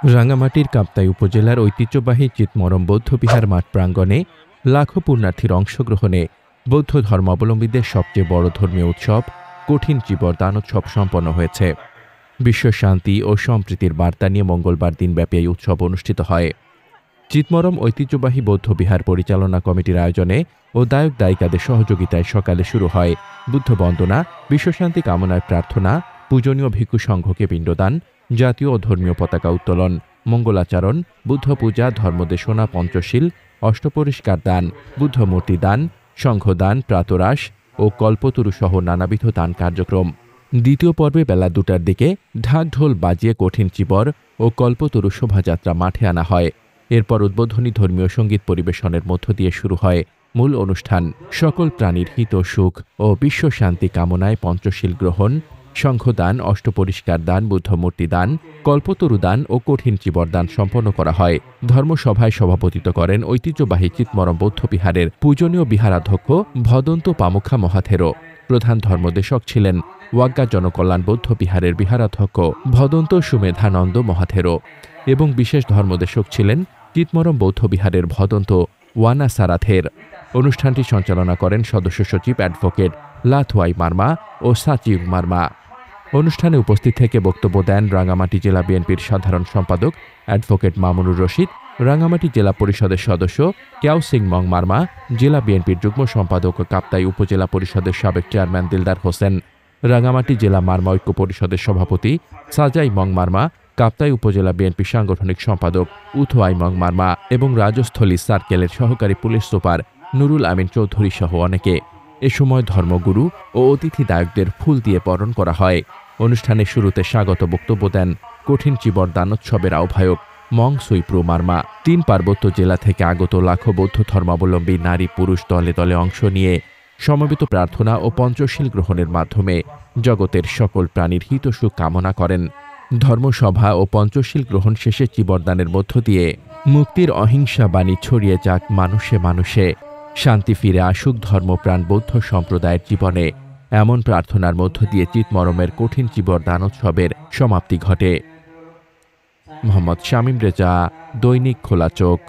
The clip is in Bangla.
রাঙ্গামাটির কাপ্তাই উপজেলার ঐতিহ্যবাহী চিতমরম বৌদ্ধবিহার মাঠ প্রাঙ্গণে লাখো পুণ্যার্থীর অংশগ্রহণে বৌদ্ধ ধর্মাবলম্বীদের সবচেয়ে বড় ধর্মীয় উৎসব কঠিন চিবর দানোৎসব সম্পন্ন হয়েছে। বিশ্ব শান্তি ও সম্প্রীতির বার্তা নিয়ে মঙ্গলবার দিনব্যাপী এই উৎসব অনুষ্ঠিত হয়। চিতমরম ঐতিহ্যবাহী বৌদ্ধবিহার পরিচালনা কমিটির আয়োজনে ও দায়ক দায়িকাদের সহযোগিতায় সকালে শুরু হয় বুদ্ধ বন্দনা, বিশ্বশান্তি কামনায় প্রার্থনা, পূজনীয় ভিক্ষু সংঘকে পিণ্ডদান, জাতীয় ও ধর্মীয় পতাকা উত্তোলন, মঙ্গলাচরণ, বুদ্ধ পূজা, ধর্মদেশনা, পঞ্চশীল, অষ্টপরিষ্কার দান, বুদ্ধমূর্তি দান, সংঘদান, প্রাতরাশ ও কল্পতরু সহ নানাবিধ দান কার্যক্রম। দ্বিতীয় পর্বে বেলা 2টার দিকে ঢাক ঢোল বাজিয়ে কঠিন চিবর ও কল্পতরু শোভাযাত্রা মাঠে আনা হয়। এরপর উদ্বোধনী ধর্মীয় সঙ্গীত পরিবেশনের মধ্য দিয়ে শুরু হয় মূল অনুষ্ঠান। সকল প্রাণীর হিত সুখ ও বিশ্ব শান্তি কামনায় পঞ্চশীল গ্রহণ, সংঘদান, অষ্টপরিষ্কার দান, বুদ্ধমূর্তি দান, কল্পতরু দান ও কঠিন চিবর দান সম্পন্ন করা হয়। ধর্মসভায় সভাপতিত্ব করেন ঐতিহ্যবাহী চিতমরম বৌদ্ধবিহারের পূজনীয় বিহারাধ্যক্ষ ভদন্ত পামুখা মহাথেরো। প্রধান ধর্মদেশক ছিলেন ওয়াগ্গা জনকল্যাণ বৌদ্ধ বিহারের বিহারাধ্যক্ষ ভদন্ত সুমেধানন্দ মহাথেরো এবং বিশেষ ধর্মদেশক ছিলেন চিতমরম বৌদ্ধবিহারের ভদন্ত ওয়ানা সারাথের। অনুষ্ঠানটি সঞ্চালনা করেন সদস্য সচিব অ্যাডভোকেট লাথওয়াই মার্মা ও সাচিব মার্মা। অনুষ্ঠানে উপস্থিত থেকে বক্তব্য দেন রাঙ্গামাটি জেলা বিএনপির সাধারণ সম্পাদক অ্যাডভোকেট মামুনুর রশিদ, রাঙ্গামাটি জেলা পরিষদের সদস্য কেয়াও সিং মং মার্মা, জেলা বিএনপির যুগ্ম সম্পাদক ও কাপ্তাই উপজেলা পরিষদের সাবেক চেয়ারম্যান দিলদার হোসেন, রাঙ্গামাটি জেলা মার্মা ঐক্য পরিষদের সভাপতি সাজাই মং মার্মা, কাপ্তাই উপজেলা বিএনপি সাংগঠনিক সম্পাদক উথোয়াই মং মার্মা এবং রাজস্থলী সার্কেলের সহকারী পুলিশ সুপার নুরুল আমিন চৌধুরী সহ অনেকে। এ সময় ধর্মগুরু ও অতিথি দায়কদের ফুল দিয়ে বরণ করা হয়। অনুষ্ঠানের শুরুতে স্বাগত বক্তব্য দেন কঠিন চিবর দানোৎসবের আহ্বায়ক মং সুইপ্রু মার্মা। 3 পার্বত্য জেলা থেকে আগত লাখো বৌদ্ধ ধর্মাবলম্বী নারী পুরুষ দলে দলে অংশ নিয়ে সমবেত প্রার্থনা ও পঞ্চশীল গ্রহণের মাধ্যমে জগতের সকল প্রাণীর হিতসুখ কামনা করেন। ধর্মসভা ও পঞ্চশীল গ্রহণ শেষে চিবরদানের মধ্য দিয়ে মুক্তির অহিংসা বাণী ছড়িয়ে যাক মানুষে মানুষে, শান্তি ফিরে আসুক ধর্মপ্রাণ বৌদ্ধ সম্প্রদায়ের জীবনে, এমন প্রার্থনার মধ্য দিয়ে চিতমরমের কঠিন চিবর দানোৎসবের সমাপ্তি ঘটে। মোহাম্মদ শামীম রেজা, দৈনিক খোলা চোখ।